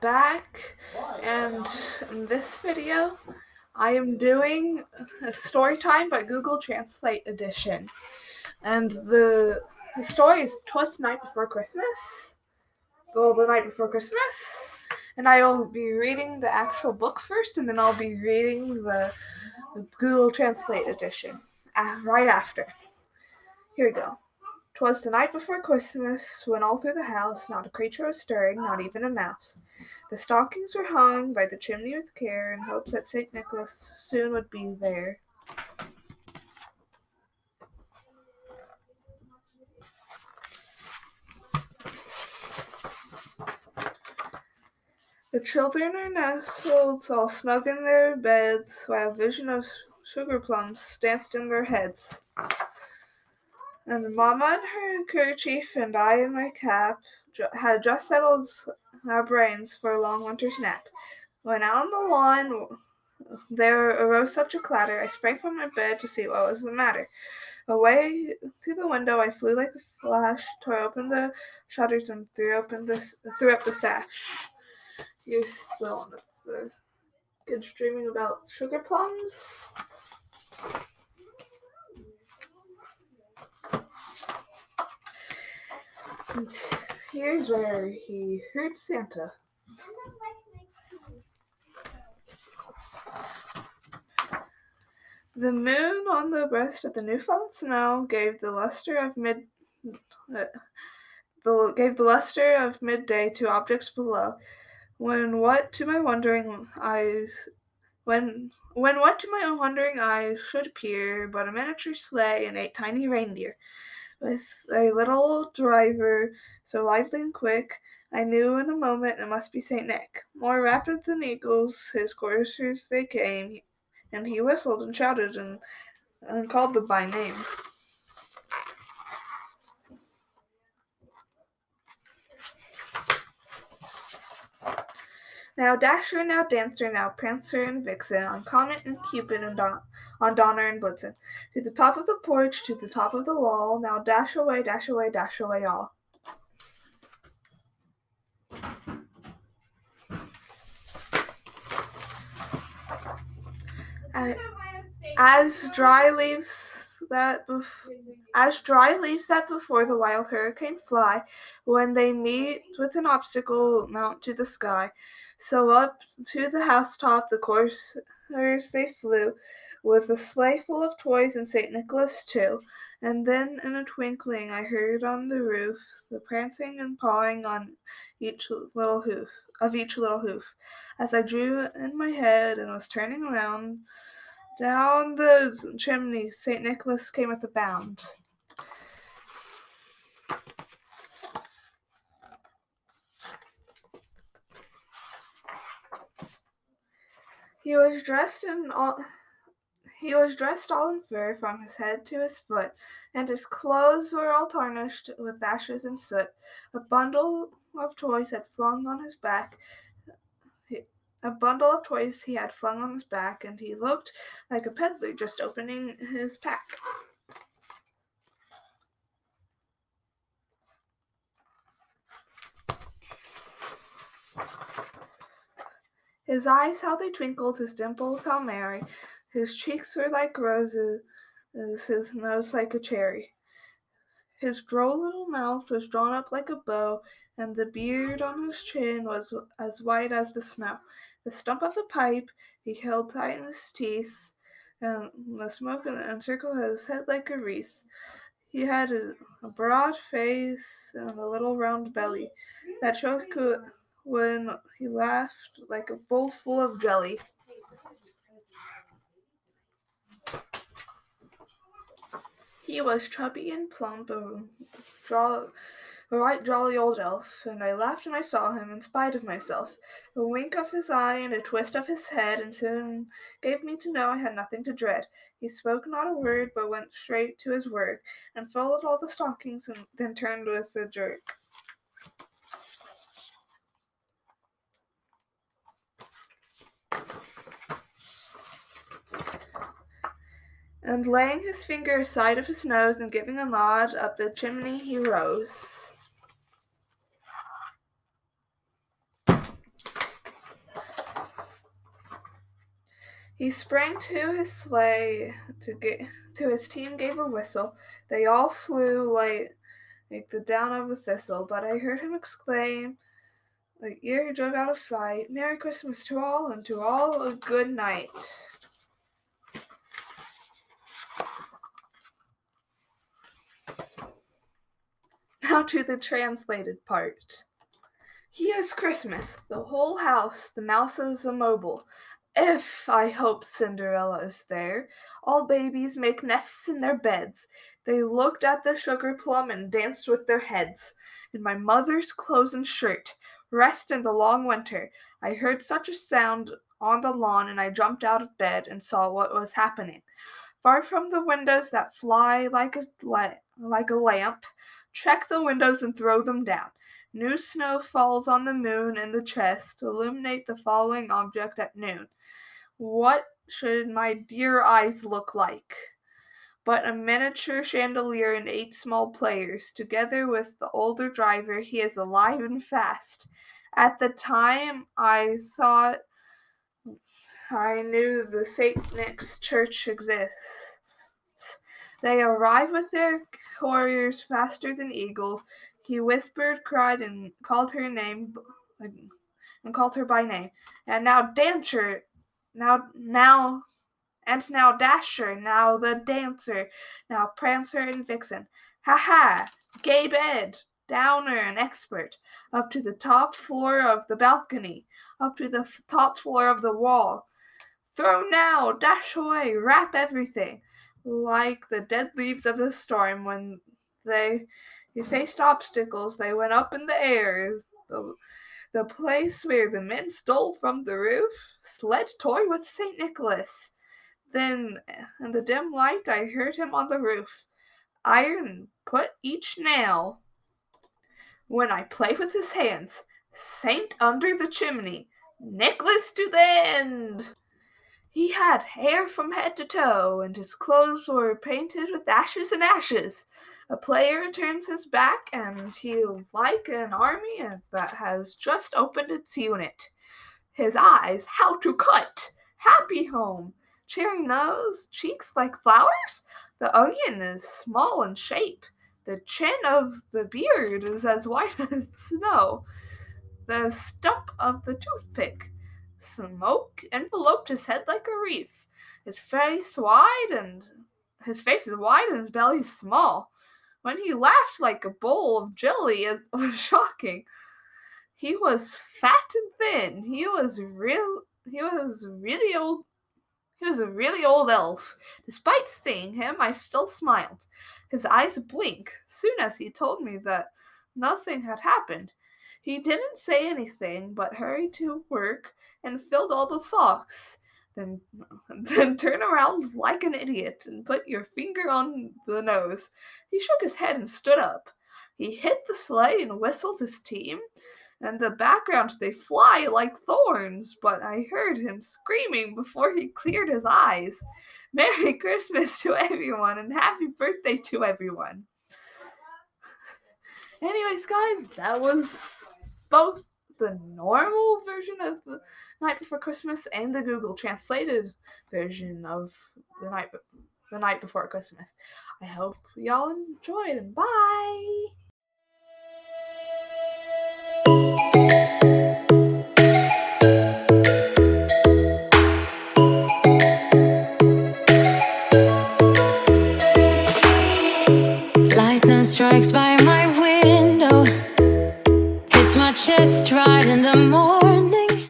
back, and in this video I am doing a story time by Google Translate edition. And the story is Twas the Night Before Christmas. The Night Before Christmas. And I will be reading the actual book first, and then I'll be reading the Google Translate edition right after. Here we go. 'Twas the night before Christmas, when all through the house not a creature was stirring, not even a mouse. The stockings were hung by the chimney with care, in hopes that St. Nicholas soon would be there. The children are nestled all snug in their beds, while a vision of sugar plums danced in their heads. And Mamma in her kerchief and I in my cap had just settled our brains for a long winter's nap. When out on the lawn there arose such a clatter, I sprang from my bed to see what was the matter. Away through the window I flew like a flash, tore open the shutters, and threw up the sash. Here's still one of the kids dreaming about sugar plums. And here's where he heard Santa. The moon on the breast of the new-fallen snow gave the luster of midday to objects below. When what to my wondering eyes should appear but a miniature sleigh and 8 tiny reindeer, with a little driver so lively and quick, I knew in a moment it must be St. Nick. More rapid than eagles, his coursers they came, and he whistled and shouted and called them by name. Now Dasher, now Dancer, now Prancer and Vixen, on Comet and Cupid and on Donner and Blitzen, to the top of the porch, to the top of the wall, now dash away, dash away, dash away all. As dry leaves that before the wild hurricane fly, when they meet with an obstacle, mount to the sky, so up to the housetop the coursers they flew, with a sleigh full of toys and St. Nicholas too. And then in a twinkling I heard on the roof the prancing and pawing on each little hoof. As I drew in my head and was turning around, down the chimney St. Nicholas came with a bound. He was dressed all in fur from his head to his foot, and his clothes were all tarnished with ashes and soot. A bundle of toys he had flung on his back, and he looked like a peddler just opening his pack. His eyes, how they twinkled, his dimples, how merry. His cheeks were like roses, his nose like a cherry. His droll little mouth was drawn up like a bow, and the beard on his chin was as white as the snow. The stump of a pipe he held tight in his teeth, and the smoke encircled his head like a wreath. He had a broad face and a little round belly that shook when he laughed like a bowl full of jelly. He was chubby and plump, a right jolly old elf, and I laughed when I saw him, in spite of myself. A wink of his eye and a twist of his head, and soon gave me to know I had nothing to dread. He spoke not a word, but went straight to his work, and folded all the stockings, and then turned with a jerk. And laying his finger aside of his nose, and giving a nod, up the chimney he rose. He sprang to his sleigh to his team gave a whistle. They all flew like the down of a thistle, but I heard him exclaim, like ere he drove out of sight, Merry Christmas to all, and to all a good night. Now to the translated part. Here's Christmas, the whole house, the mouses immobile. If, I hope, Cinderella is there, all babies make nests in their beds. They looked at the sugar plum and danced with their heads. In my mother's clothes and shirt, rest in the long winter, I heard such a sound on the lawn, and I jumped out of bed and saw what was happening. Far from the windows that fly like a lamp, check the windows and throw them down. New snow falls on the moon and the chest, illuminate the following object at noon. What should my dear eyes look like? But a miniature chandelier and 8 small players, together with the older driver. He is alive and fast. At the time, I thought I knew the St. Nick's Church exists. They arrived with their couriers faster than eagles. He whispered, cried, and called her by name. And now Dancer, now Dasher, now the Dancer, now Prancer and Vixen. Ha ha! Gay Bed, Downer and Expert, up to the top floor of the balcony, up to the top floor of the wall. Throw now, dash away, wrap everything. Like the dead leaves of a storm, when they faced obstacles, they went up in the air. The place where the men stole from the roof, sled toy with St. Nicholas. Then, in the dim light, I heard him on the roof. Iron put each nail. When I play with his hands, Saint under the chimney, Nicholas to the end. He had hair from head to toe, and his clothes were painted with ashes and ashes. A player turns his back, and he like an army that has just opened its unit. His eyes, how to cut! Happy home! Cherry nose, cheeks like flowers? The onion is small in shape. The chin of the beard is as white as snow. The stump of the toothpick. Smoke enveloped his head like a wreath. His face is wide and his belly small. When he laughed like a bowl of jelly, it was shocking. He was fat and thin. He was a really old elf. Despite seeing him, I still smiled. His eyes blinked soon as he told me that nothing had happened. He didn't say anything, but hurried to work and filled all the socks. Then turn around like an idiot and put your finger on the nose. He shook his head and stood up. He hit the sleigh and whistled his team. In the background they fly like thorns, but I heard him screaming before he cleared his eyes. Merry Christmas to everyone and happy birthday to everyone. Anyways, guys, that was both the normal version of The Night Before Christmas and the Google translated version of The Night Before Christmas. I hope y'all enjoyed, and bye! Lightning strikes by my